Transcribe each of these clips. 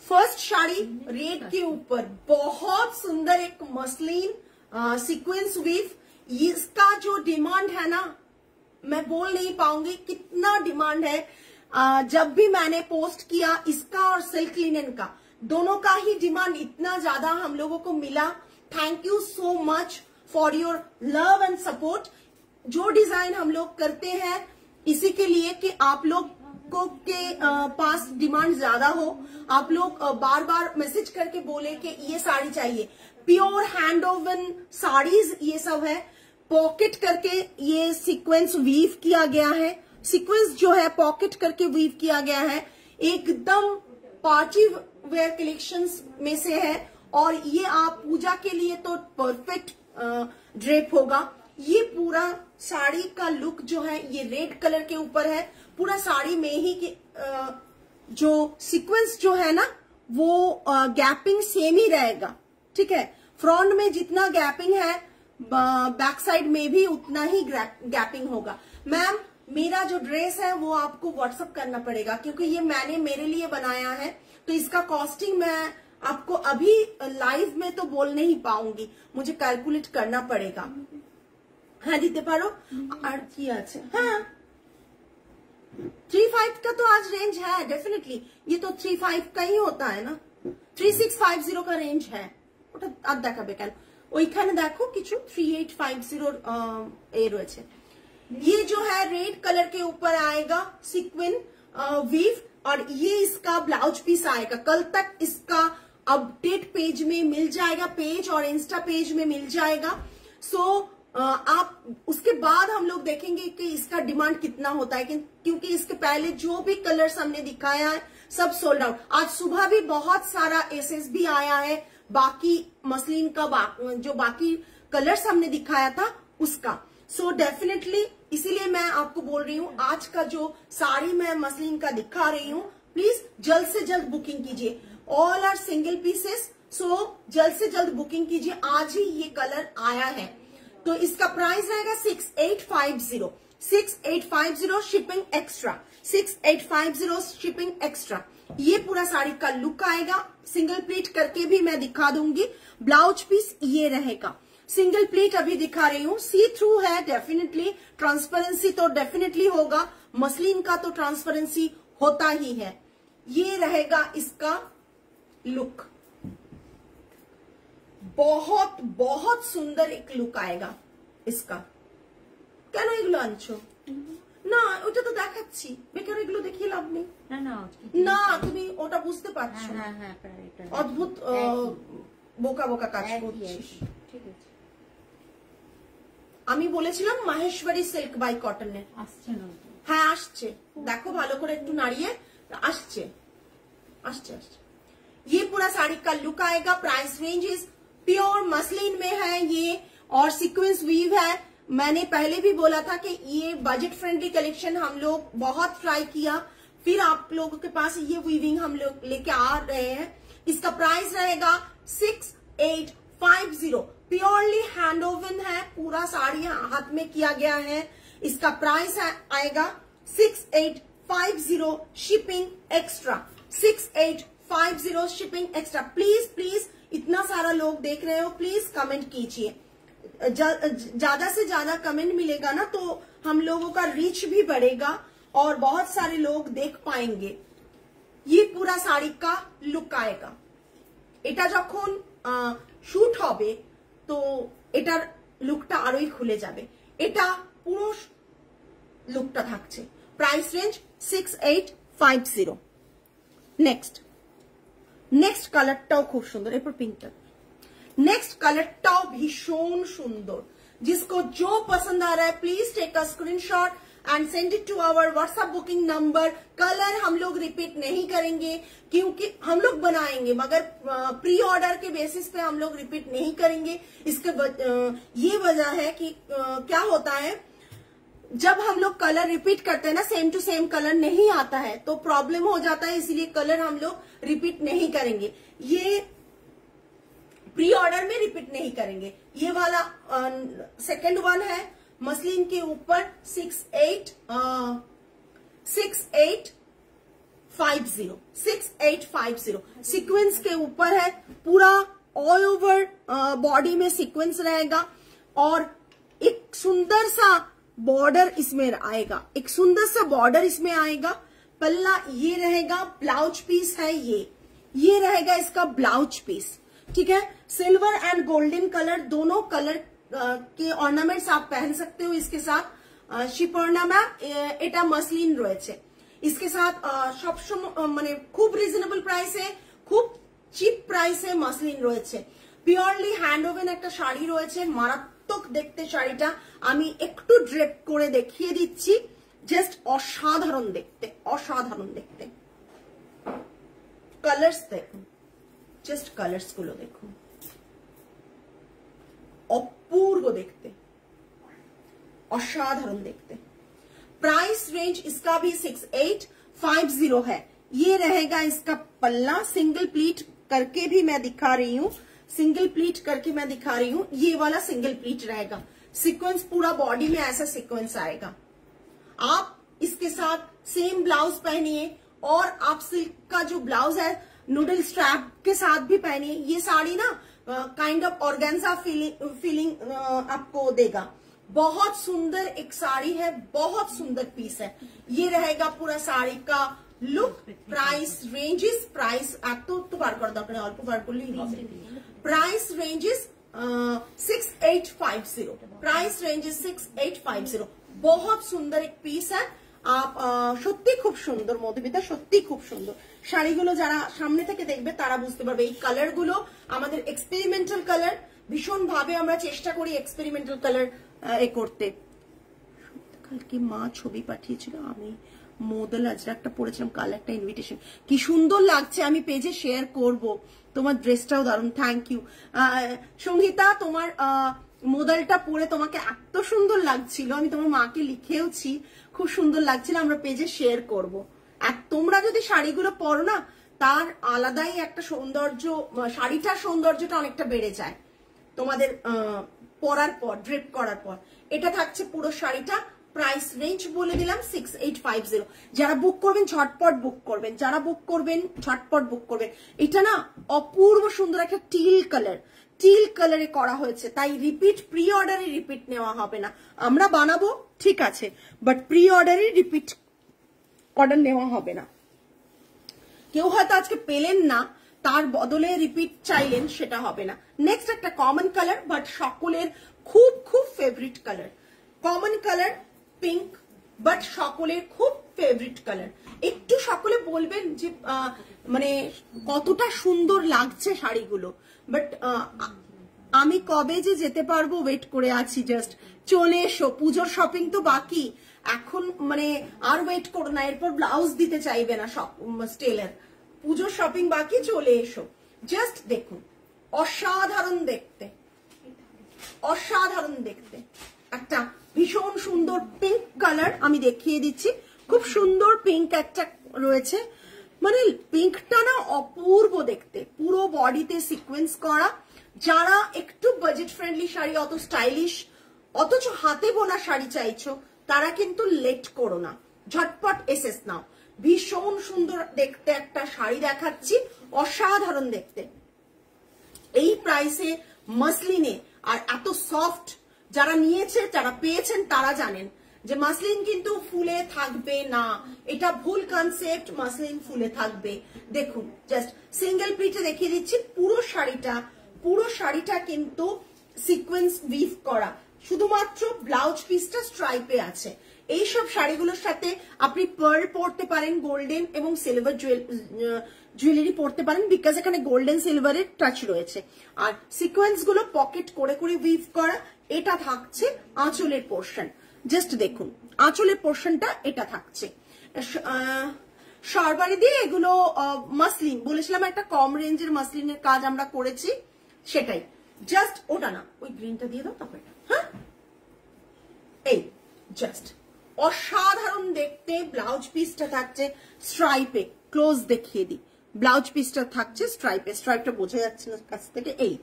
First sari red के ऊपर बहुत सुंदर एक मसलिन सीक्वेंस वीव। इसका जो डिमांड है ना, मैं बोल नहीं पाऊंगी कितना डिमांड है। जब भी मैंने पोस्ट किया इसका और सिल्क लिनन का, दोनों का ही डिमांड इतना ज्यादा हम लोगों को मिला। Thank you so much for your love and support. जो डिजाइन हम लोग करते हैं इसी के लिए कि आप लोग को के पास डिमांड ज्यादा हो, आप लोग बार बार मैसेज करके बोले कि ये साड़ी चाहिए। प्योर हैंड ओवन साड़ीज ये सब है। पॉकेट करके ये सीक्वेंस वीव किया गया है। सीक्वेंस जो है पॉकेट करके वीव किया गया है। एकदम पार्टी वेयर कलेक्शंस में से है और ये आप पूजा के लिए तो परफेक्ट ड्रेप होगा। ये पूरा साड़ी का लुक जो है ये रेड कलर के ऊपर है। पूरा साड़ी में ही जो सीक्वेंस जो है ना वो गैपिंग सेम ही रहेगा, ठीक है। फ्रंट में जितना गैपिंग है बैक साइड में भी उतना ही गैपिंग होगा। मैम मेरा जो ड्रेस है वो आपको व्हाट्सएप करना पड़ेगा क्योंकि ये मैंने मेरे लिए बनाया है, तो इसका कॉस्टिंग मैं आपको अभी लाइव में तो बोल नहीं पाऊंगी, मुझे कैलकुलेट करना पड़ेगा। हाँ दीते पारो और की আছে। हाँ 35 का तो आज रेंज है डेफिनेटली। ये तो 35 का ही होता है ना, 3650 का रेंज है। ওটা আর দেখাবে কেন, ওইখানে দেখো কিছু 3850 এ রয়েছে। ये जो है रेड कलर के ऊपर आएगा सीक्वेंस वीव और ये इसका ब्लाउज पीस आएगा। कल तक इसका अपडेट पेज में मिल जाएगा, पेज और इंस्टा पेज में मिल जाएगा। सो आप उसके बाद हम लोग देखेंगे कि इसका डिमांड कितना होता है, क्योंकि इसके पहले जो भी कलर्स हमने दिखाया है सब सोल्ड आउट। आज सुबह भी बहुत सारा एसएस भी आया है बाकी मसलिन का, जो बाकी कलर्स हमने दिखाया था उसका। सो डेफिनेटली इसीलिए मैं आपको बोल रही हूँ आज का जो साड़ी मैं मसलिन का दिखा रही हूँ, प्लीज जल्द से जल्द बुकिंग कीजिए। ऑल आर सिंगल पीसेस, सो जल्द से जल्द बुकिंग कीजिए। आज ही ये कलर आया है तो इसका प्राइस रहेगा 6850। 6850 शिपिंग एक्स्ट्रा, 6850 शिपिंग एक्स्ट्रा। ये पूरा साड़ी का लुक आएगा। सिंगल प्लीट करके भी मैं दिखा दूंगी। ब्लाउज पीस ये रहेगा। सिंगल प्लीट अभी दिखा रही हूँ। सी थ्रू है डेफिनेटली, ट्रांसपेरेंसी तो डेफिनेटली होगा। मसलिन का तो ट्रांसपेरेंसी होता ही है। ये रहेगा इसका लुक। बहुत बहुत सुंदर एक लुक आएगा इसका। কেন এগুলো আনছো না? ওটা তো দেখাচ্ছি, বেকার এগুলো দেখিয়ে লাভ নেই। না না না তুমি ওটা বুঝতে পারছো। হ্যাঁ হ্যাঁ অদ্ভুত বোকা বোকা কাজ করছিস। ঠিক আছে, আমি বলেছিলাম মাহেশ্বরী সিল্ক বাই কটনের আসছে না? হ্যাঁ আসছে, দেখো ভালো করে একটু নাড়িয়ে আসছে আসছে আসছে। ये पूरा साड़ी का लुक आएगा। Price range is pure muslin में है ये और सीक्वेंस वीव है। मैंने पहले भी बोला था कि ये बजट फ्रेंडली कलेक्शन हम लोग बहुत ट्राई किया, फिर आप लोगों के पास ये वीविंग हम लोग लेके आ रहे हैं। इसका प्राइस रहेगा 6850। प्योरली हैंड ओवन है, पूरा साड़ी हाथ में किया गया है। इसका प्राइस आएगा 6850 shipping extra. 6850 shipping extra. Please please इतना सारा लोग देख रहे हो, प्लीज कमेंट कीजिए। ज्यादा से ज्यादा कमेंट मिलेगा ना तो हम लोगों का रीच भी बढ़ेगा और बहुत सारे लोग देख पाएंगे। ये पूरा साड़ी का लुक आएगा। এটা যখন শুট হবে তো এটার লুকটা আরোই খুলে যাবে। এটা পুরো লুকটা থাকছে। Price range 6850। नेक्स्ट कलरটাও খুব সুন্দর। এরপর পিঙ্কটা। नेक्स्ट कलरটাও ভীষণ সুন্দর। जिसको जो पसंद आ रहा है please take a screenshot and send it to our WhatsApp booking number. Colour हम लोग रिपीट नहीं करेंगे क्योंकि हम लोग बनाएंगे, मगर प्री ऑर्डर के बेसिस पे हम लोग रिपीट नहीं करेंगे। इसके ये वजह है कि क्या होता है, जब हम लोग कलर रिपीट करते हैं ना, सेम टू सेम कलर नहीं आता है तो प्रॉब्लम हो जाता है, इसलिए कलर हम लोग रिपीट नहीं करेंगे। ये प्री ऑर्डर में रिपीट नहीं करेंगे। ये वाला सेकंड वन है मसलिन के ऊपर 6850 6850 सीक्वेंस के ऊपर है, पूरा ऑल ओवर बॉडी में सीक्वेंस रहेगा और एक सुंदर सा बॉर्डर इसमें आएगा, एक सुंदर सा बॉर्डर इसमें आएगा। पल्ला ये रहेगा, ब्लाउज पीस है ये रहेगा इसका ब्लाउज पीस, ठीक है। सिल्वर एंड गोल्डन कलर, दोनों कलर के ऑर्नामेंट्स आप पहन सकते हो इसके साथ। शिपर्णा मैम এটা মসলিন রয়েছে, इसके साथ সবসময় মানে খুব রিজনেবল প্রাইসে, খুব চিপ প্রাইসে মসলিন রয়েছে। পিওরলি হ্যান্ড ওভেন একটা শাড়ি রয়েছে, মারাত্মক দেখতে শাড়িটা। আমি একটু ড্রেপ করে দেখিয়ে দিচ্ছি, জাস্ট অসাধারণ দেখতে, অসাধারণ দেখতে। কালার্স দেখুন, জাস্ট কালার্স গুলো দেখুন, অপূর্ব দেখতে, असाधारण देखते। प्राइस रेंज इसका भी 6850 है। ये रहेगा इसका पल्ला, सिंगल प्लीट करके भी मैं दिखा रही हूँ, सिंगल प्लीट करके मैं दिखा रही हूँ। ये वाला सिंगल प्लीट रहेगा, सीक्वेंस पूरा बॉडी में ऐसा सीक्वेंस आएगा। आप इसके साथ सेम ब्लाउज पहनिए और आप सिल्क का जो ब्लाउज है नूडल स्ट्रैप के साथ भी पहनिए। ये साड़ी ना काइंड ऑफ ऑर्गेन्जा फीलिंग आपको देगा। बहुत सुंदर एक साड़ी है, बहुत सुंदर पीस है। ये रहेगा पूरा साड़ी का लुक। प्राइस रेंजेस, प्राइस तो बार कर दो अपने, अल्प बार कर ली। Price ranges 6850, price ranges 6850। बहुत सुंदर एक पीस है। आप সত্যি খুব সুন্দর মধুমিতা, সত্যি খুব সুন্দর শাড়িগুলো। যারা সামনে থেকে দেখবে তারা বুঝতে পারবে এই কালার গুলো আমাদের এক্সপেরিমেন্টাল কালার। ভীষণ ভাবে আমরা চেষ্টা করি এক্সপেরিমেন্টাল কালার এ করতে। কালকে মা ছবি পাঠিয়েছিল, আমি মোদল আজরাকটা পরেছিলাম, কাল একটা ইনভিটেশন, কি সুন্দর লাগছে। আমি পেজে শেয়ার করব। তোমার ড্রেসটাও দারুণ, থ্যাংক ইউ সঙ্গীতা। তোমার মোদলটা পরে তোমাকে এত সুন্দর লাগছিল, আমি তোমার মাকে লিখেওছি, খুব সুন্দর লাগছিল। আমরা পেজে শেয়ার করব। আর তোমরা যদি শাড়িগুলো পরো না, তার আলাদাই একটা সৌন্দর্য, শাড়িটার সৌন্দর্যটা অনেকটা বেড়ে যায় তোমাদের পরার পর, ড্রেপ করার পর। এটা থাকছে পুরো শাড়িটা। প্রাইস রেঞ্জ বলে দিলাম 6850। যারা বুক করবেন ঝটপট বুক করবেন, যারা বুক করবেন ঝটপট বুক করবেন। এটা না অপূর্ব সুন্দর একটা টিল কালার, টিল কালারে করা হয়েছে, তাই রিপিট প্রি অর্ডারে রিপিট নেওয়া হবে না। আমরা বানাবো ঠিক আছে, বাট প্রি অর্ডারে রিপিট অর্ডার নেওয়া হবে না। কেউ হয়তো আজকে পেলেন না, তার বদলে রিপিট চাইলেন, সেটা হবে না। নেক্সট একটা কমন কালার, বাট সকলের খুব খুব favourite colour, common colour pink, but সকলের খুব ফেভারিট কালার। একটু সকলে বলবেন যে মানে কতটা সুন্দর লাগছে শাড়িগুলো, বাট আমি কবে যে যেতে পারবো ওয়েট করে আছি। জাস্ট চলে এসো, পুজোর শপিং তো বাকি এখন, মানে আর ওয়েট করো না, এরপর ব্লাউজ দিতে চাইবে না টেলার। পুজোর শপিং বাকি, চলে এসো। জাস্ট দেখুন, অসাধারণ দেখতে, অসাধারণ দেখতে। একটা ভীষণ সুন্দর পিঙ্ক কালার আমি দেখিয়ে দিচ্ছি, খুব সুন্দর পিঙ্ক একটা রয়েছে, মানে পিঙ্কটা না অপূর্ব দেখতে, পুরো বডিতে সিকোয়েন্স করা। যারা একটু বাজেট ফ্রেন্ডলি শাড়ি, অত স্টাইলিশ অথচ হাতে বোনা শাড়ি চাইছো, তারা কিন্তু লেট করো না, ঝটপট এসএস নাও। ভীষণ সুন্দর দেখতে একটা শাড়ি দেখাচ্ছি, অসাধারণ দেখতে। এই প্রাইসে মসলিনে আর এত সফট, যারা নিয়েছে যারা পেয়েছেন তারা জানেন যে মাসলিন কিন্তু ফুলে থাকবে না, এটা ভুল কনসেপ্ট। মাসলিন ফুলে থাকবে। দেখুন জাস্ট সিঙ্গেল প্লিটে দেখিয়ে দিচ্ছি, পুরো শাড়িটা কিন্তু সিকোয়েন্স উইভ করা, শুধুমাত্র ব্লাউজ পিসটা স্ট্রাইপে আছে। এইসব শাড়িগুলোর সাথে আপনি পার্ল পরতে পারেন, গোল্ডেন এবং সিলভার জুয়েলারি পরতে পারেন, বিকজ এখানে গোল্ডেন সিলভারের টাচ রয়েছে। আর সিকোয়েন্স গুলো পকেট করে করে উইভ করা। এটা থাকছে আঁচলের পোর্শন, জাস্ট দেখুন আঁচলের পোর্শনটা এটা থাকছে। সরবারি দিয়ে এগুলো মাসলিন বলেছিলাম, একটা কম রেঞ্জের মাসলিনের কাজ আমরা করেছি, সেটাই। জাস্ট ওটা না, ওই গ্রিনটা দিয়ে দাও তারপর। হ্যাঁ, এই জাস্ট অসাধারণ দেখতে। ব্লাউজ পিসটা থাকছে স্ট্রাইপে, ক্লোজ দেখিয়ে দিই। ব্লাউজ পিসটা থাকছে স্ট্রাইপে, স্ট্রাইপটা বোঝা যাচ্ছে না কাছ থেকে। এই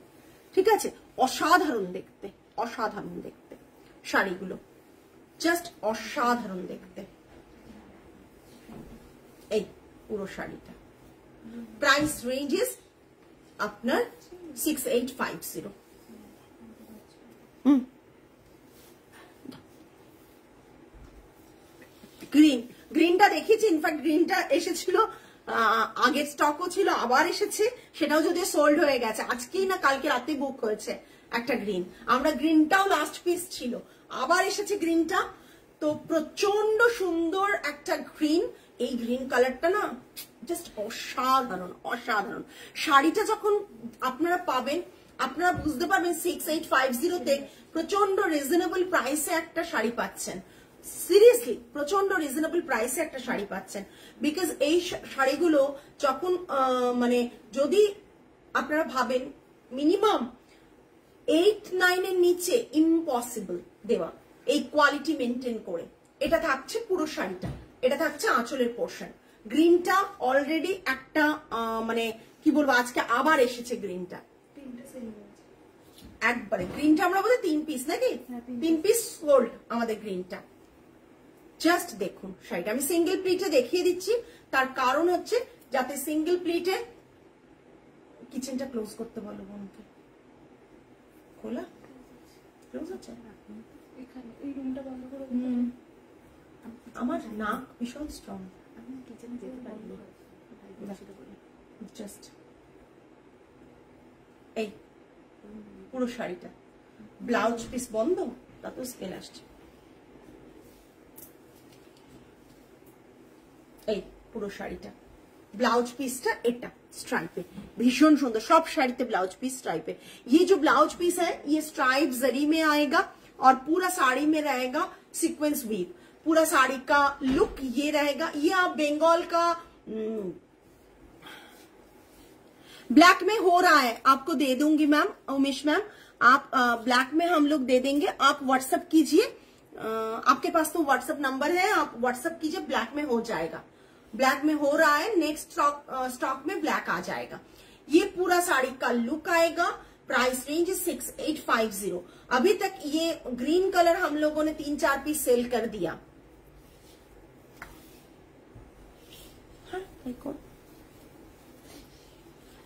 ঠিক আছে, অসাধারণ দেখতে, অসাধারণ দেখতে শাড়িগুলো, জাস্ট অসাধারণ দেখতে। এই পুরো শাড়িটা। প্রাইস রেঞ্জ ইজ আপনার 6850। গ্রিনটা দেখিয়েছি, ইনফ্যাক্ট গ্রিনটা এসেছিল আগের স্টকও ছিল, আবার এসেছে, সেটাও যদি সোল্ড হয়ে গেছে, আজকেই না কালকে রাতে বুক হয়েছে একটা গ্রিন। আমরা গ্রিনটাও লাস্ট পিস ছিল, আবার এসেছে গ্রিনটা। তো প্রচন্ড সুন্দর একটা গ্রিন। এই গ্রিন কালারটা না জাস্ট অসাধারণ অসাধারণ। শাড়িটা যখন আপনারা পাবেন আপনারা বুঝতে পারবেন 6850 প্রচন্ড রিজনেবল প্রাইসে একটা শাড়ি পাচ্ছেন। সিরিয়াসলি প্রচন্ড রিজনেবল প্রাইসে একটা শাড়ি পাচ্ছেন। বিকজ এই শাড়িগুলো যখন মানে যদি আপনারা ভাবেন মিনিমাম 8-9 এর নিচে ইম্পসিবল দেওয়া, এই কোয়ালিটি মেনটেন করে। এটা থাকছে পুরো শাড়িটা, এটা থাকছে আঁচলের পোর্শন। গ্রিনটা অলরেডি একটা মানে কি বলবো, আজকে আবার এসেছে গ্রিনটা একবারে। গ্রিনটা আমরা বলি 3 পিস নাকি, 3 পিস সোল্ড আমাদের গ্রিনটা। জাস্ট দেখুন শাড়িটা, আমি সিঙ্গেল প্লিটে দেখিয়ে দিচ্ছি, তার কারণ হচ্ছে যাতে সিঙ্গেল প্লিটে। কিচেনটা ক্লোজ করতে বলো বোনকে। খোলা ক্লোজ আছে, এই রুমটা বন্ধ করে আমার নাক ভীষণ স্ট্রং, আমি কিচেনে যেতে পারি না। জাস্ট এই পুরো শাড়িটা ব্লাউজ পিস বন্ধ, তাতে স্কেল আসছে। এই পুরো শাড়িটা ब्लाउज पीस एटा स्ट्राइप है, भीषण सुंदर, सब शाड़ी ब्लाउज पीस स्ट्राइप है। ये जो ब्लाउज पीस है ये स्ट्राइप जरी में आएगा और पूरा साड़ी में रहेगा सीक्वेंस वीव। पूरा साड़ी का लुक ये रहेगा। ये आप बंगाल का ब्लैक में हो रहा है, आपको दे दूंगी मैम, उमेश मैम, आप ब्लैक में हम लोग दे देंगे, आप व्हाट्सएप कीजिए। आपके पास तो व्हाट्सएप नंबर है, आप व्हाट्सएप कीजिए, ब्लैक में हो जाएगा। ब्लैक में हो रहा है, नेक्स्ट स्टॉक में ब्लैक आ जाएगा। ये पूरा साड़ी का लुक आएगा। Price range 6850। अभी तक ये ग्रीन कलर हम लोगों ने 3-4 पीस सेल कर दिया।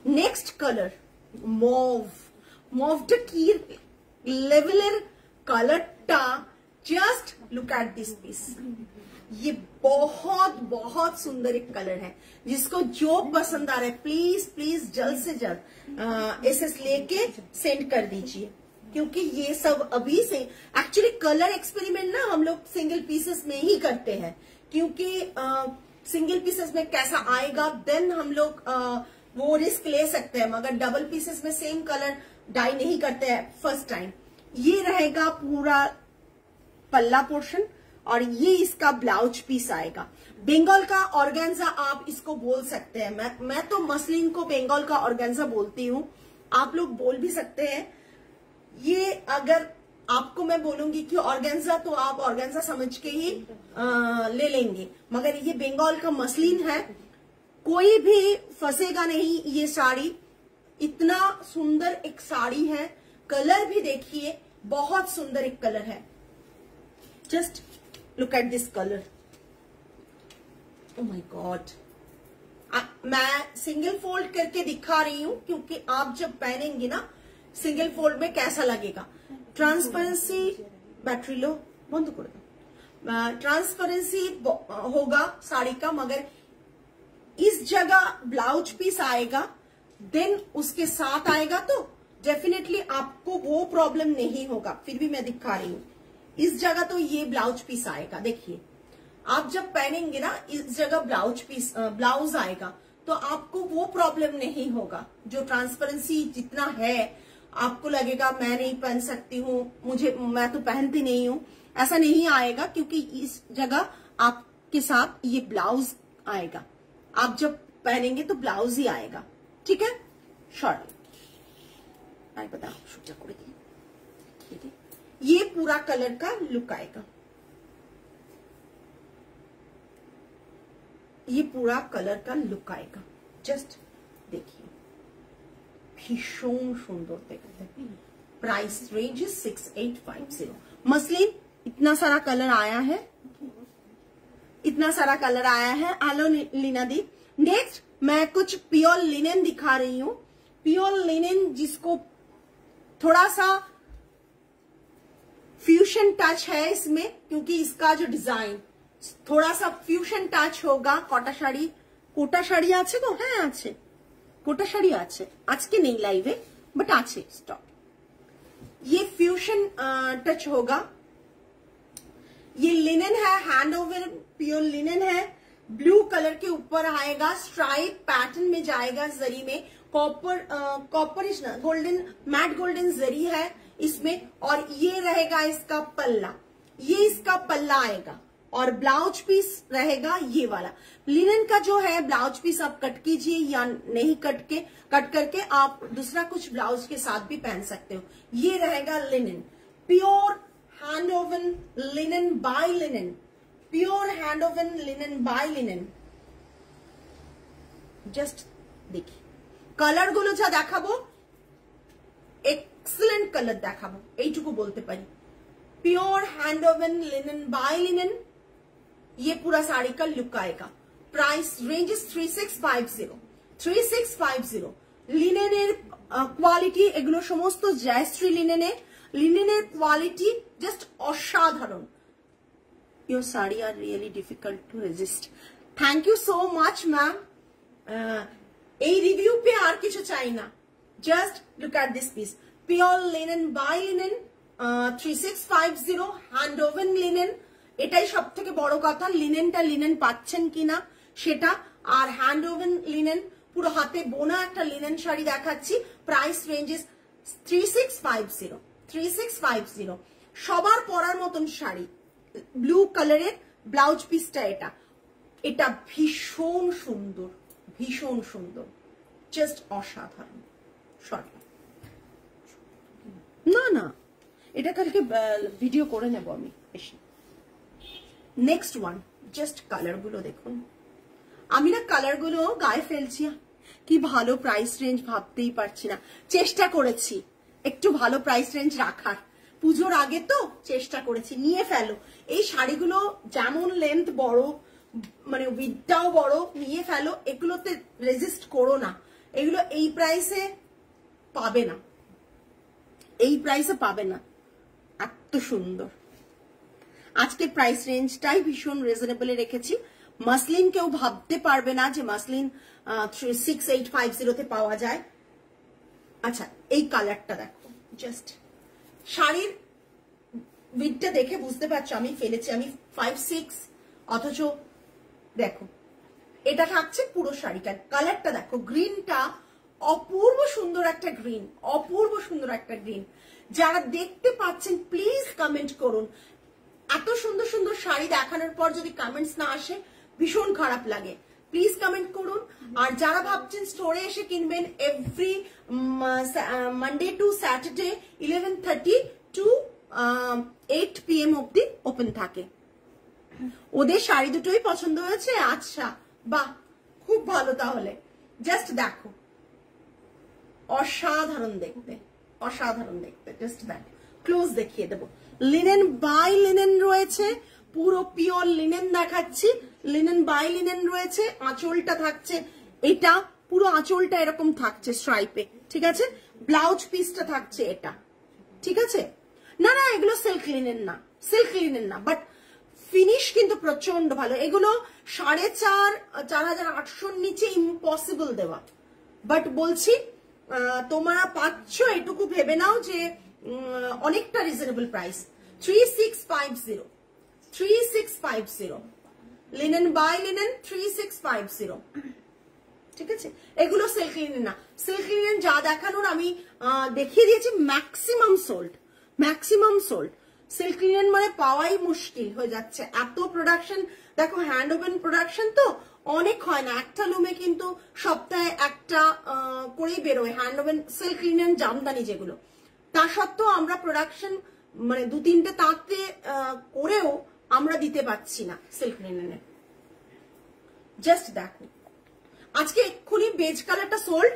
नेक्स्ट कलर मॉव की लेवलर कलरटा, just look at this piece. ये बहुत बहुत सुंदर एक कलर है, जिसको जो पसंद आ रहा है प्लीज प्लीज जल्द से जल्द एसएस लेके सेंड कर दीजिए, क्योंकि ये सब अभी से एक्चुअली कलर एक्सपेरिमेंट ना हम लोग सिंगल पीसेस में ही करते हैं, क्योंकि सिंगल पीसेस में कैसा आएगा देन हम लोग वो रिस्क ले सकते हैं, मगर डबल पीसेस में सेम कलर डाई नहीं करते हैं फर्स्ट टाइम। ये रहेगा पूरा पल्ला पोर्शन और ये इसका ब्लाउज पीस आएगा। बंगाल का ऑर्गेन्जा आप इसको बोल सकते हैं, मैं तो मसलिन को बंगाल का ऑर्गेन्जा बोलती हूँ, आप लोग बोल भी सकते हैं। ये अगर आपको मैं बोलूंगी कि ऑर्गेन्जा, तो आप ऑर्गेन्जा समझ के ही ले लेंगे, मगर ये बंगाल का मसलिन है, कोई भी फंसेगा नहीं। ये साड़ी इतना सुंदर एक साड़ी है, कलर भी देखिए बहुत सुंदर एक कलर है। Just look at this colour, oh my God. मैं सिंगल फोल्ड करके दिखा रही हूं, क्योंकि आप जब पहनेंगे ना सिंगल फोल्ड में कैसा लगेगा। ट्रांसपेरेंसी, बैटरी लो, बंद कर दो। ट्रांसपेरेंसी होगा साड़ी का, मगर इस जगह ब्लाउज पीस आएगा, देन उसके साथ आएगा, तो डेफिनेटली आपको वो प्रॉब्लम नहीं होगा। फिर भी मैं दिखा रही हूं, इस जगह तो ये ब्लाउज पीस आएगा। देखिए आप जब पहनेंगे ना, इस जगह ब्लाउज आएगा, तो आपको वो प्रॉब्लम नहीं होगा। जो ट्रांसपेरेंसी जितना है, आपको लगेगा मैं नहीं पहन सकती हूँ, मैं तो पहनती नहीं हूँ, ऐसा नहीं आएगा, क्योंकि इस जगह आपके साथ ये ब्लाउज आएगा। आप जब पहनेंगे तो ब्लाउज ही आएगा, ठीक है। शॉर्ट पता ठीक है। ये पूरा कलर का लुक आएगा, ये पूरा कलर का लुक आएगा। जस्ट देखिए भीषण सुंदर देखते हैं। Price range 6850। मसलिन इतना सारा कलर आया है, इतना सारा कलर आया है। हेलो लीना दी, नेक्स्ट मैं कुछ प्योर लिनेन दिखा रही हूं, प्योर लिनेन जिसको थोड़ा सा फ्यूजन टच है इसमें, क्योंकि इसका जो डिजाइन थोड़ा सा फ्यूजन टच होगा। कोटा শাড়ি আছে তো? হ্যাঁ আছে, কোটা শাড়ি আছে, আজকে নেই লাইভে बट আছে स्टॉक। ये फ्यूजन टच होगा। ये लिनन है, हैंड ओवर प्योर लिनन है, ब्लू कलर के ऊपर आएगा, स्ट्राइप पैटर्न में जाएगा, जरी में कॉपर गोल्डन मैट गोल्डन जरी है इसमें, और ये रहेगा इसका पल्ला, ये इसका पल्ला आएगा, और ब्लाउज पीस रहेगा ये वाला। लिनन का जो है ब्लाउज पीस आप कट कीजिए या नहीं कट करके आप दूसरा कुछ ब्लाउज के साथ भी पहन सकते हो। ये रहेगा linen, pure hand woven linen by linen, pure hand woven linen by linen. Just देखिए কালার গুলো যা দেখাবো এক্সেলেন্ট কালার দেখাবো, এইটুকু বলতে পারি। Pure hand woven linen by linen, ये पूरा साड़ी का लुक आएगा। Price range is 3650। লিনেনের কোয়ালিটি এগুলো সমস্ত জয়শ্রী লিনেনের কোয়ালিটি জাস্ট অসাধারণ। Your saree are really difficult to resist. Thank you so much ma'am. এই রিভিউ पे আর কিছু চাই না, just look at this piece, pure linen by linen 3650 hand woven linen. এটাই সব থেকে বড় কথা, লিনেনটা লিনেন পাচ্ছেন কিনা সেটা। আর হ্যান্ড ওভেন লিনেন, পুরো হাতে বোনা একটা লিনেন শাড়ি দেখাচ্ছি। Price ranges 3650। সবার পরার মতন শাড়ি, ব্লু কালারের ব্লাউজ পিসটা এটা ভীষণ সুন্দর, ভীষণ সুন্দর, জাস্ট অসাধারণ। সরি না এটা কালকে ভিডিও করে নেব আমি এসে। নেক্সট ওয়ান, জাস্ট কালার গুলো দেখুন, আমি না কালার গুলো গায়ে ফেলছি, কি ভালো প্রাইস রেঞ্জ ভাবতেই পারছি না। চেষ্টা করেছি একটু ভালো প্রাইস রেঞ্জ রাখার, পুজোর আগে তো চেষ্টা করেছি। নিয়ে ফেলো এই শাড়িগুলো, যেমন লেন্থ বড় মানে উইথটাও বড়, নিয়ে ফেলো, এগুলোতে রেজিস্ট করো না। এগুলো এই প্রাইসে পাবে না, এই প্রাইসে পাবে না, এত সুন্দর। আজকে প্রাইস রেঞ্জটাই ভীষণ রিজনেবল রেখেছি। মাসলিন কেউ ভাবতে পারবে না যে মাসলিন 6850 পাওয়া যায়। আচ্ছা এই কালারটা দেখো, জাস্ট শাড়ির উইথটা দেখে বুঝতে পারছো আমি ফেলেছি, আমি 5-6, অথচ দেখো এটা থাকছে পুরো শাড়িটার। কালারটা দেখো, গ্রিনটা অপূর্ব সুন্দর একটা গ্রিন, অপূর্ব সুন্দর একটা গ্রিন। যারা দেখতে পাচ্ছেন প্লিজ কমেন্ট করুন। এত সুন্দর সুন্দর শাড়ি দেখানোর পর যদি কমেন্টস না আসে ভীষণ খারাপ লাগে, প্লিজ কমেন্ট করুন। আর যারা ভাবছেন স্টোরে এসে কিনবেন, every Monday to Saturday 11:30 to 8 PM অব্দি ওপেন থাকে। ওদের শাড়ি দুটোই পছন্দ হয়েছে? আচ্ছা বাহ, খুব ভালো। তাহলে জাস্ট দেখো, অসাধারণ দেখতে, অসাধারণ দেখতে। জাস্ট দেখো, ক্লোজ দেখিয়ে দেবো। লিনেন বাই লিনেন রয়েছে, পুরো পিওর লিনেন দেখাচ্ছি। লিনেন বাই লিনেন রয়েছে, আঁচলটা থাকছে এটা, পুরো আঁচলটা এরকম থাকছে স্ট্রাইপে, ঠিক আছে। ব্লাউজ পিসটা থাকছে এটা, ঠিক আছে। না এগুলো সিল্ক লিনেন না, সিল্ক লিনেন না, বাট ফিনিশ কিন্তু প্রচন্ড ভালো। এগুলো 4,500-4,800 নিচে ইম্পসিবল দেওয়া, বাট বলছি তোমরা পাচ্ছ এটুকু ভেবে নাও যে অনেকটা reasonable price. 3650 linen by linen 3650, ঠিক আছে। এগুলো সিল্ক লিনেন না, সিল্ক লিনেন যা দেখানোর আমি দেখিয়ে দিয়েছি, maximum sold, maximum sold. Silk linen মানে পাওয়াই মুশকিল হয়ে যাচ্ছে, এত প্রোডাকশন। দেখো হ্যান্ড ওভেন প্রোডাকশন তো অনেক হয় না, একটা লুমে কিন্তু সপ্তাহে একটা করেই বেরোয় hand woven silk linen Jamdani যেগুলো। তা সত্ত্বেও আমরা প্রোডাকশন মানে 2-3টে তাঁতে করেও আমরা দিতে পারছি না সিল্ক লিনেনে। জাস্ট দেখো, আজকে এক্ষুনি বেজ কালারটা সোল্ড,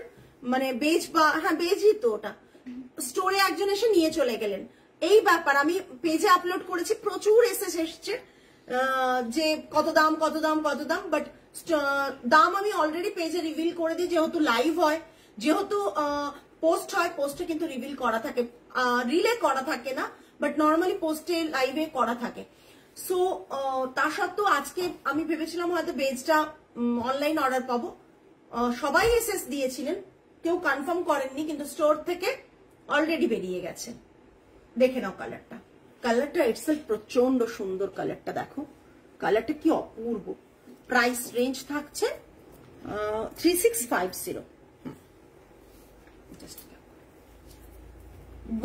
মানে বেজ বা হ্যাঁ বেজই তো, ওটা স্টোরে একজন এসে নিয়ে চলে গেলেন। এই ব্যাপার আমি পেজে আপলোড করেছি, প্রচুর এসএস এসছে যে কত দাম কত দাম কত দাম, বাট দাম আমি অলরেডি পেজে রিভিল করে দিই, যেহেতু লাইভ হয়, যেহেতু পোস্ট হয়, পোস্টে কিন্তু রিভিল করা থাকে, রিলে করা থাকে না, বাট নর্মালি পোস্টে লাইভে করা থাকে। সো তা সত্ত্বেও আজকে আমি ভেবেছিলাম হয়তো বেজটা অনলাইন অর্ডার পাবো, সবাই এসএস দিয়েছিলেন, কেউ কনফার্ম করেননি, কিন্তু স্টোর থেকে অলরেডি বেরিয়ে গেছে। দেখে নাও কালারটা, কালারটা ইটসেলফ প্রচন্ড সুন্দর। কালারটা দেখো, কালারটা কি অপূর্ব। প্রাইস রেঞ্জ থাকছে 3650।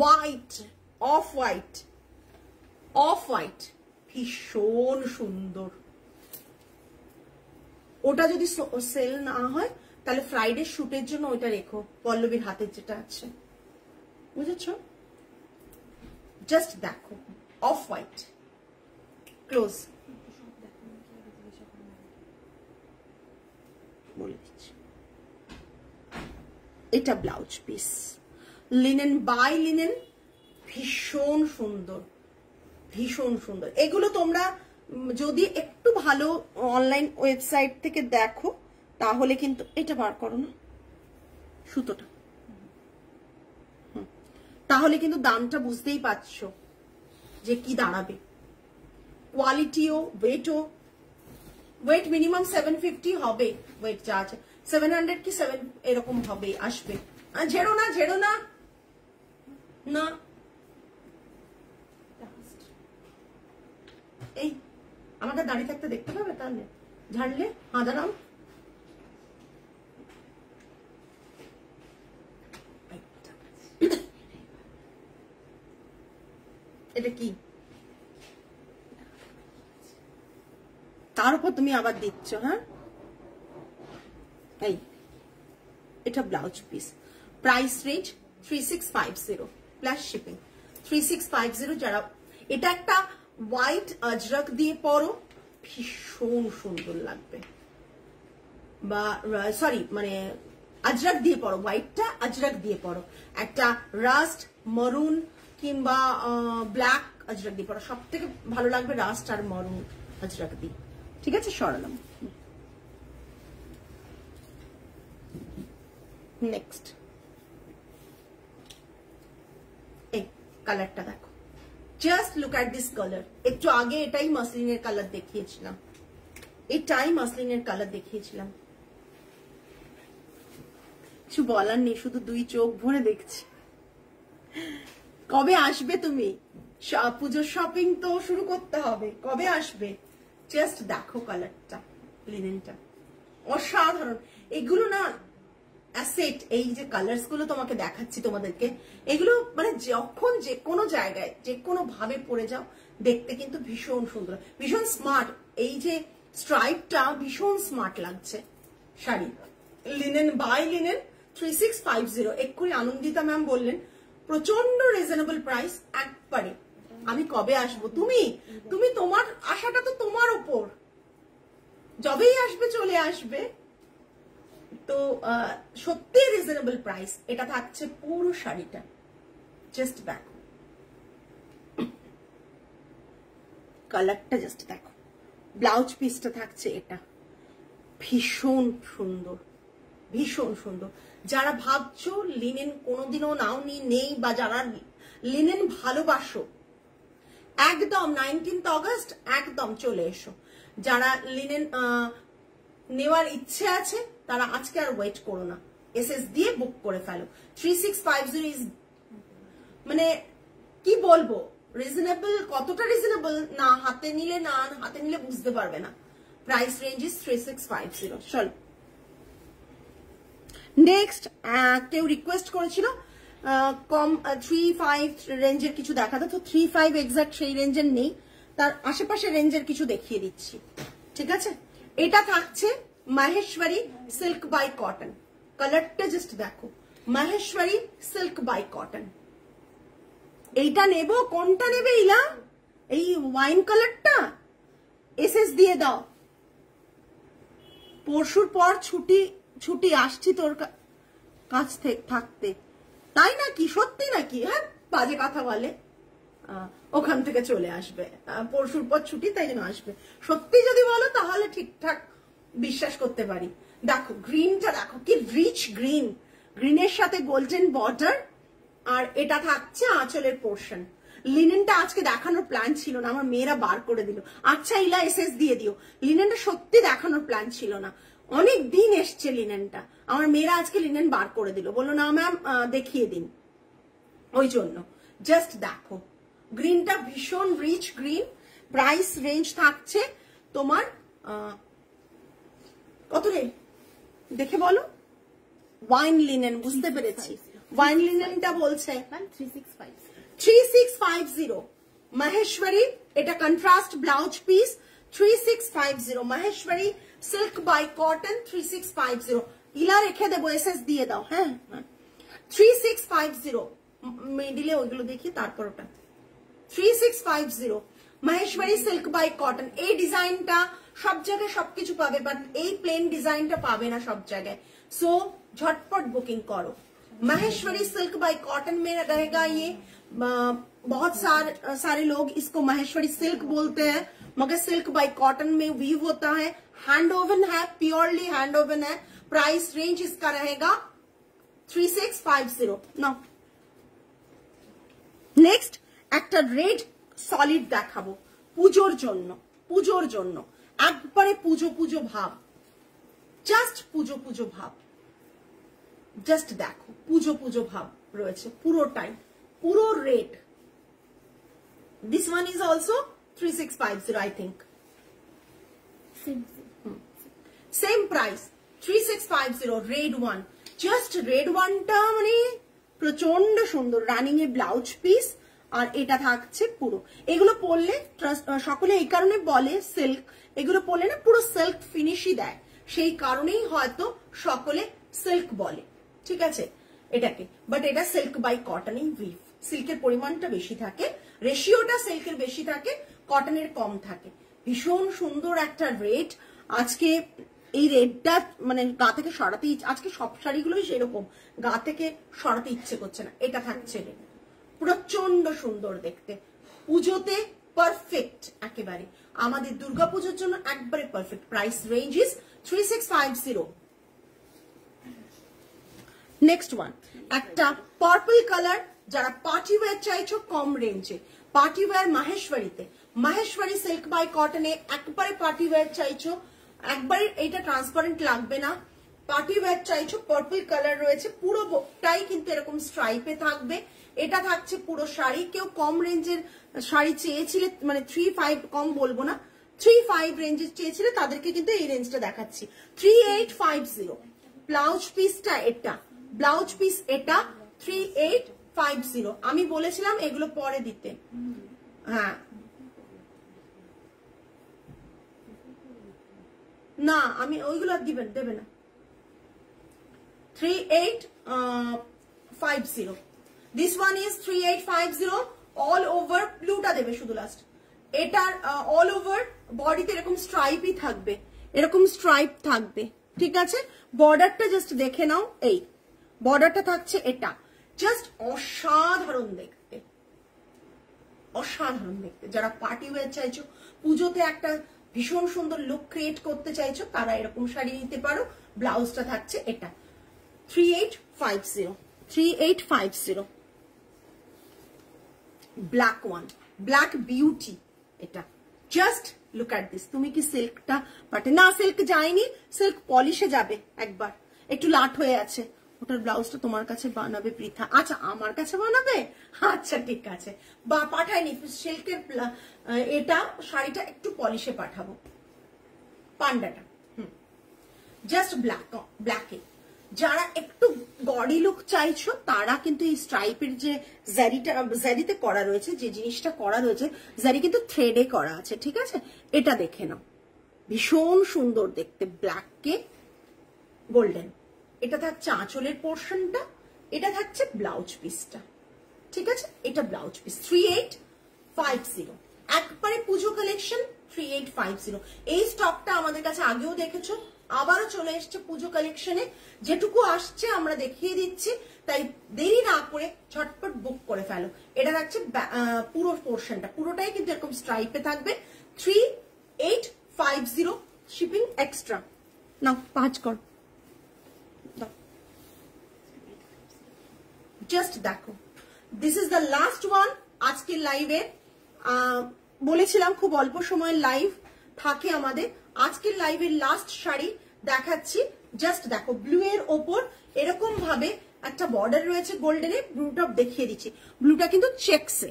White, off white, off white ভীষণ সুন্দর। ওটা যদি সেল না হয় তাহলে ফ্রাইডে শুটের জন্য ওইটা রেখো, পল্লবীর হাতের যেটা আছে, বুঝেছো? জাস্ট দেখো, অফ হোয়াইট, ক্লোজ বলে দিচ্ছি। এটা blouse piece, linen by linen, ভীষণ সুন্দর, ভীষণ সুন্দর। এগুলো তোমরা যদি একটু ভালো অনলাইন ওয়েবসাইট থেকে দেখো তাহলে কিন্তু, এটা বার করো না সুতোটা, তাহলে কিন্তু দামটা বুঝতেই পারছো যে কি দাঁড়াবে। কোয়ালিটিও, ওয়েটও, ওয়েট মিনিমাম 750 হবে, ওয়েট যা আছে 700 কি 7 এরকম হবে, আসবে। ঝেড়ো না, ঝেড়ো না, না এই আমাকে দাঁড়িয়ে থাকতে দেখতে পাবে, তাহলে ঝাড়লে হাজারাম। এটা কি, তার উপর তুমি আবার দিচ্ছ? হ্যাঁ, এই এটা blouse piece, price range 3650 plus shipping. 3650। যারা এটা একটা হোয়াইট আজরাক দিয়ে পরো, ভীষণ সুন্দর লাগবে, বা সরি মানে আজরাক দিয়ে পরো, হোয়াইটটা আজরাক দিয়ে পরো, একটা রাস্ট মরুন কিংবা ব্ল্যাক আজরাক দিয়ে পরো, সব থেকে ভালো লাগবে রাস্ট আর মরুন আজরাক দিয়ে। ঠিক আছে, সরালাম। নেক্সট এই কালারটা দেখো, just look at this colour. একটু আগে এটাই মাসলিনের কালার দেখিয়েছিলাম, এটাই মাসলিনের কালার দেখিয়েছিলাম। কিছু বলার নেই, শুধু দুই চোখ ভরে দেখছি। কবে আসবে তুমি? পুজোর শপিং তো শুরু করতে হবে, কবে আসবে? জাস্ট দেখো কালারটা, লিনেনটা অসাধারণ। এগুলো না অ্যাসেট, এই যে কালার্স গুলো তোমাকে দেখাচ্ছি তোমাদেরকে, এগুলো মানে যখন যে কোনো জায়গায় যে কোনো ভাবে পরে যাও, দেখতে কিন্তু ভীষণ সুন্দর, ভীষণ স্মার্ট। এই যে স্ট্রাইপটা ভীষণ স্মার্ট লাগছে শাড়ি। Linen by linen 3650। এক্ষুনি আনন্দিতা ম্যাম বললেন প্রচন্ড রিজনেবল প্রাইস একবারে। আমি কবে আসবো? তুমি তোমার আশাটা তো তোমার উপর, যবেই আসবে চলে আসবে। তো সত্যি রিজনেবল প্রাইস। এটা থাকছে পুরো শাড়িটা, জাস্ট দেখো কালারটা, জাস্ট দেখো। ব্লাউজ পিসটা থাকছে এটা, ভীষণ সুন্দর, ভীষণ সুন্দর। যারা ভাবছো লিনেন কোনোদিনও নাওনি, নেই, বা যারা লিনেন ভালোবাসো, একদম 19 অগস্ট একদম চলে এসো। যারা লিনেন নেওয়ার ইচ্ছে আছে তারা আজকে আর ওয়েট করো না, এসএস দিয়ে বুক করে ফেলো। 3650 ইজ মানে কি বলবো, রিজনেবল। কতটা রিজনেবল না হাতে নিলে বুঝতে পারবে না। Price range is 3650। চলো নেক্সট। কেউ রিকোয়েস্ট করেছিল কম 35 রেঞ্জের কিছু দেখাতে, তো 35 এক্সাক্ট সেই রেঞ্জের নেই, তার আশেপাশে রেঞ্জের কিছু দেখিয়ে দিচ্ছি। ঠিক আছে, এটা থাকছে মাহেশ্বরী সিল্ক বাই কটন। কালারটা জাস্ট দেখো, মাহেশ্বরী সিল্ক বাই কটন। এইটা নেব, কোনটা নেবে ইলা? এই ওয়াইন কালারটা এসএস দিয়ে দাও। পরশুর পর ছুটি আসছি তোর কাছ থেকে থাকতে, তাই নাকি? সত্যি নাকি? হ্যাঁ, বাজে কথা বলে। ওখান থেকে চলে আসবে, পরশুর পর ছুটি, তাই জন্য আসবে। সত্যি যদি বলো তাহলে ঠিকঠাক বিশ্বাস করতে পারি। দেখো গ্রিনটা, দেখো কি রিচ গ্রিন, গ্রিনের সাথে গোল্ডেন বর্ডার, আর এটা থাকছে আঁচলের পোর্শন। লিনেনটা আজকে দেখানোর প্ল্যান ছিল না, আমার মেয়েরা বার করে দিল। আচ্ছা ইলা এসএস দিয়ে দিও, লিনেনটা সত্যি দেখানোর প্ল্যান ছিল না, অনেক দিন এসছে লিনেনটা, আমার মেয়েরা আজকে লিনেন বার করে দিল, বললো না ম্যাম দেখিয়ে দিন, ওই জন্য। জাস্ট দেখো গ্রিনটা ভীষণ রিচ গ্রিন। প্রাইস রেঞ্জ থাকছে তোমার কত রে দেখে বলো। ওয়াইন লিনেন, বুঝতে পেরেছি, ওয়াইন লিনেনটা বলছে 3650 মাহেশ্বরী, এটা contrast blouse piece 3650 Maheshwari silk by cotton 3650। ইলা রেখে দেবো, এসএস দিয়ে দাও। হ্যাঁ 3650 মিডিলে ওইগুলো দেখি, তারপর ওটা 3650 মাহেশ্বরী সিল্ক বাই কটন। এই ডিজাইনটা সব জায়গায় সবকিছু পাবে, বাট এই প্লেন ডিজাইনটা পাবে না সব জায়গায়, सो झटपट बुकिंग करो। महेश्वरी सिल्क बाय कॉटन में रहेगा ये। बहुत सारे लोग इसको महेश्वरी सिल्क बोलते हैं, मगर सिल्क बाय कॉटन में वीव होता है, हैंड ओवन है, प्योरली हैंड ओवन है। प्राइस रेंज इसका रहेगा 3650। नाउ नेक्स्ट একটা রেড সলিড দেখাবো পুজোর জন্য, পুজোর জন্য একবারে পুজো পুজো ভাব, জাস্ট পুজো পুজো ভাব, জাস্ট দেখো পুজো পুজো ভাব রয়েছে পুরোটাই, পুরো red. This one is also 3650 I think, same price 3650 red one. Just red ওয়ানটা মানে প্রচন্ড সুন্দর, রানিং এ ব্লাউজ পিস, আর এটা থাকছে পুরো। এগুলো পরলে সকলে এই কারণে বলে সিল্ক, এগুলো পরলে না পুরো সিল্ক ফিনিশই দেয়, সেই কারণেই হয়তো সকলে সিল্ক বলে, ঠিক আছে এটাকে। বাট এটা সিল্ক বাই কটন উইভ, সিল্কের পরিমাণটা বেশি থাকে, রেশিওটা সিল্কের বেশি থাকে, কটনের কম থাকে। ভীষণ সুন্দর একটা রেড। আজকে এই রেডটা মানে গা থেকে সরাতে, আজকে সব শাড়িগুলোই সেরকম, গা থেকে সরাতে ইচ্ছে করছে না। এটা থাকছে রেড, প্রচন্ড সুন্দর দেখতে, পুজোতে পারফেক্ট, একেবারে আমাদের দুর্গাপুজোর জন্য একবারে perfect. Price range is 3650। Next one একটা পার্পল কালার, যারা পার্টি ওয়্যার চাইছো কম রেঞ্জে, পার্টি ওয়্যার মাহেশ্বরীতে, মাহেশ্বরী সিল্ক বাই কটনে একবারে পার্টি ওয়্যার চাইছো, একবারে এইটা ট্রান্সপারেন্ট লাগবে না, পার্টি ওয়্যার চাইছো, পার্পল কালার রয়েছে, পুরোটাই কিন্তু এরকম স্ট্রাইপে থাকবে। এটা থাকছে পুরো শাড়ি। কেউ কম রেঞ্জের শাড়ি চেয়েছিলে, মানে 35 কম বলবো না, 35 রেঞ্জের চেয়েছিলে, তাদেরকে কিন্তু এই রেঞ্জটা দেখাচ্ছি 3850। ব্লাউজ পিসটা এটা, ব্লাউজ পিস এটা 3850। আমি বলেছিলাম এগুলো পরে দিতে, হ্যাঁ না আমি ওইগুলো দেবে না। 3850। This one is 3850 all over, ব্লুটা দেবে শুধু লাস্ট। এটার অল ওভার বডিতে এরকম স্ট্রাইপই থাকবে, এরকম স্ট্রাইপ থাকবে, ঠিক আছে। বর্ডারটা জাস্ট দেখে নাও, এই বর্ডারটা থাকছে এটা, জাস্ট অসাধারণ দেখতে, অসাধারণ দেখতে। যারা পার্টি ওয়্যার চাইছো, পুজোতে একটা ভীষণ সুন্দর লুক ক্রিয়েট করতে চাইছো, তারা এরকম শাড়ি নিতে পারো। ব্লাউজটা থাকছে এটা 3850, 3850। ব্ল্যাক ওয়ান, ব্ল্যাক বিউটি, এটা জাস্ট লুক এট দিস। তুমি কি সিল্কটা পাটে না, সিল্ক যায়নি, সিল্ক পলিশে যাবে একবার, একটু লাট হয়ে আছে, ওটার ব্লাউজটা তোমার কাছে বানাবে পৃথা। আচ্ছা আমার কাছে বানাবে, আচ্ছা ঠিক আছে, বা পাঠাইনি সিল্কের এটা শাড়িটা একটু পলিশে পাঠাবো, পান্ডাটা জাস্ট ব্ল্যাকে। যারা একটু গডি লুক চাইছো, তারা কিন্তু এই স্ট্রাইপের যে জারিতে করা রয়েছে, যে জিনিসটা করা রয়েছে, জারি কিন্তু থ্রেডে করা আছে, ঠিক আছে। এটা দেখে নাও, ভীষণ সুন্দর দেখতে, ব্ল্যাককে গোল্ডেন। এটা থাকছে আঁচলের পোর্শনটা, এটা থাকছে ব্লাউজ পিসটা, ঠিক আছে। এটা ব্লাউজ পিস 3850, একবারে পুজো কালেকশন 3850। এই স্টকটা আমাদের কাছে আগেও দেখেছো, আবারও চলে এসছে পুজো কালেকশনে, যেটুকু আসছে আমরা দেখিয়ে দিচ্ছি, তাই দেরি না করে ঝটপট বুক করে ফেলো। এটা থাকছে পুরো পোর্শনটা, পুরোটাই কিন্তু এরকম স্ট্রাইপে থাকবে 3850, শিপিং এক্সট্রা। না 5 কর, জাস্ট দেখো। This is the last one আজকের লাইভে। বলেছিলাম খুব অল্প সময়ের লাইভ থাকে আমাদের। আজকের লাইভের লাস্ট শাড়ি দেখাচ্ছি, জাস্ট দেখো। ব্লু এর ওপর এরকম ভাবে একটা বর্ডার রয়েছে গোল্ডেনে, ব্লুটা দেখিয়ে দিচ্ছি। ব্লুটা কিন্তু চেকসে,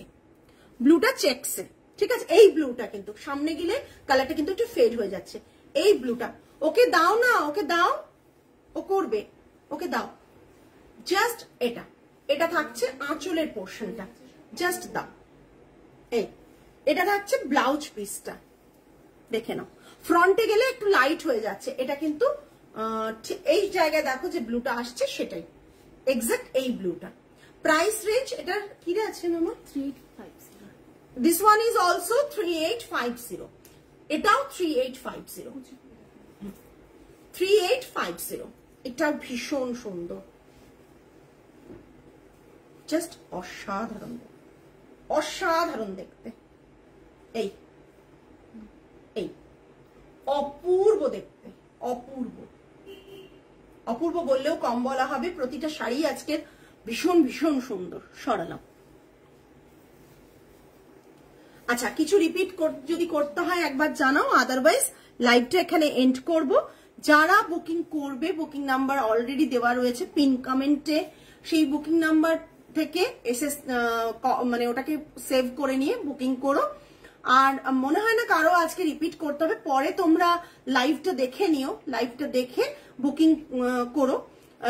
ব্লুটা চেকসে, ঠিক আছে। এই ব্লুটা কিন্তু সামনে গেলে কালারটা কিন্তু একটু ফেড হয়ে যাচ্ছে। এই ব্লুটা ওকে দাও না, ওকে দাও, ও করবে, ওকে দাও। জাস্ট এটা, এটা থাকছে আঁচলের পোর্শনটা, জাস্ট দাও। এই এটা থাকছে ব্লাউজ পিসটা, দেখে নাও। ফ্রন্টে গেলে একটু লাইট হয়ে যাচ্ছে, এটা কিন্তু এই জায়গায় দেখো যে ব্লুটা আসছে সেটাই এক্সাক্ট এই ব্লুটা। প্রাইস রেঞ্জ এটা কি আছে মামা? 3850। দিস ওয়ান ইজ অলসো 3850, এটাও 3850, 3850। এটাও ভীষণ সুন্দর, জাস্ট অসাধারণ, অসাধারণ দেখতে। এই এই অপূর্ব দেখতে, অপূর্ব, অপূর্ব বললেও কম বলা হবে। প্রতিটা শাড়ি আজকের ভীষণ ভীষণ সুন্দর। সরালাম। আচ্ছা, কিছু রিপিট যদি করতে হয় একবার জানাও, আদারওয়াইজ লাইভটা এখানে এন্ড করব। যারা বুকিং করবে, বুকিং নাম্বার অলরেডি দেওয়া রয়েছে পিন কমেন্টে, সেই বুকিং নাম্বার থেকে এসে মানে ওটাকে সেভ করে নিয়ে বুকিং করো। আর মনে হয় না কারো আজকে রিপিট করতে হবে, পরে তোমরা লাইভটা দেখে নিও, লাইভটা দেখে বুকিং করো।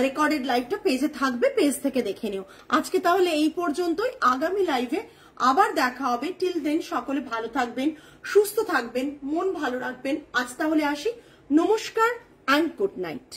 রেকর্ডেড লাইভটা পেজে থাকবে, পেজ থেকে দেখে নিও। আজকে তাহলে এই পর্যন্তই, আগামী লাইভে আবার দেখা হবে। টিল দেন সকলে ভালো থাকবেন, সুস্থ থাকবেন, মন ভালো রাখবেন। আজ তাহলে আসি, নমস্কার অ্যান্ড গুড নাইট।